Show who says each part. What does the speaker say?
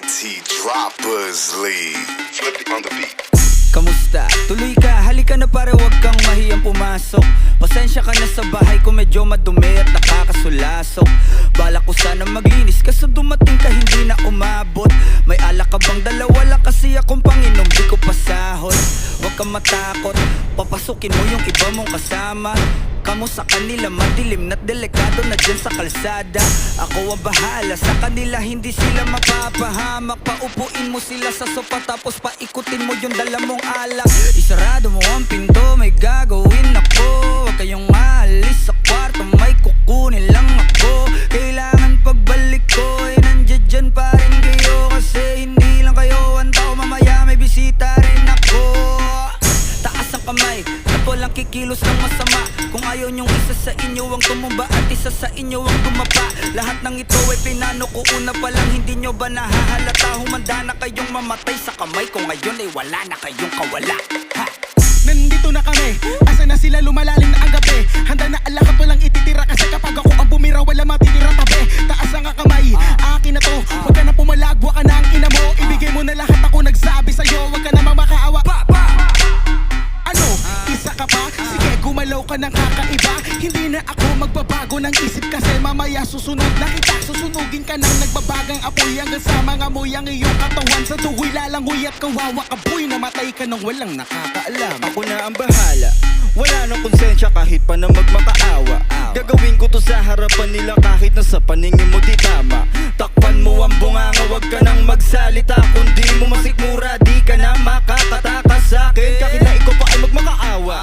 Speaker 1: Mighty Droppers League. Flip it on the beat.
Speaker 2: Kamusta? Tuloy ka, halika na para wag kang mahiyang pumasok. Pasensya ka na sa bahay ko medyo madumi at nakakasulasok. Bala ko sana maglinis kaso dumating ka hindi na umabot. May alak ka bang dala? Wala kasi akong panginom, di ko pasahod. Wag kang matakot, papasukin mo yung iba mong kasama. Kamu sa kanila madilim na't delikado na dyan sa kalsada. Ako ang bahala sa kanila, hindi sila mapapahamak. Paupuin mo sila sa sopa tapos paikutin mo yung dala mong alak. Isarado mo ang pinto, may gagawin ako. Huwag kayong maalis sa kwarto, may kukunin lang ako. Kailangan pagbalik ko ay nandiyan dyan pa rin kayo. Kasi hindi lang kayo ang tao, mamaya may bisita rin ako. Taas ang kamay, at walang kikilos ng masama. Kung ayaw niyong isa sa inyo ang tumumba at isa sa inyo ang tumapa. Lahat ng ito ay pinano ko una pa lang, hindi nyo ba nahahalata? Humanda na kayong mamatay sa kamay ko ngayon ay wala na kayong kawala. Ha!
Speaker 3: Nandito na kami, asa na sila lumalalim na ang gabi. Handa na alak at walang ititira, kasi kapag ako ang bumira wala matitira tabi. Taas ang kamay, akin na to. Huwag ka na pumalag, buwa ka na ang ina mo. Ibigay mo na lahat, ako nagsabi sa'yo. Huwag ka na mamakaawa. Ano? Isa ka pa? Sige, gumalaw ka ng kakaiba. Hindi na ako magbabago ng isip, kasi mamaya susunod na kita. Susunugin ka ng nagbabagang apoy hanggang sa mga moy ang iyong katawan. Sa tuhoy lalangoy at kawawa ka boy. Namatay ka nang walang nakakaalam.
Speaker 2: Ako na ang bahala, wala nang konsensya kahit pa na magmakaawa. Gagawin ko to sa harapan nila kahit na sa paningin mo di tama. Takpan mo ang bunganga, wag ka nang magsalita. Kung di mo masikmura, di ka na makakatakas sa'kin. Kahit na ikaw pa ay magmakaawa.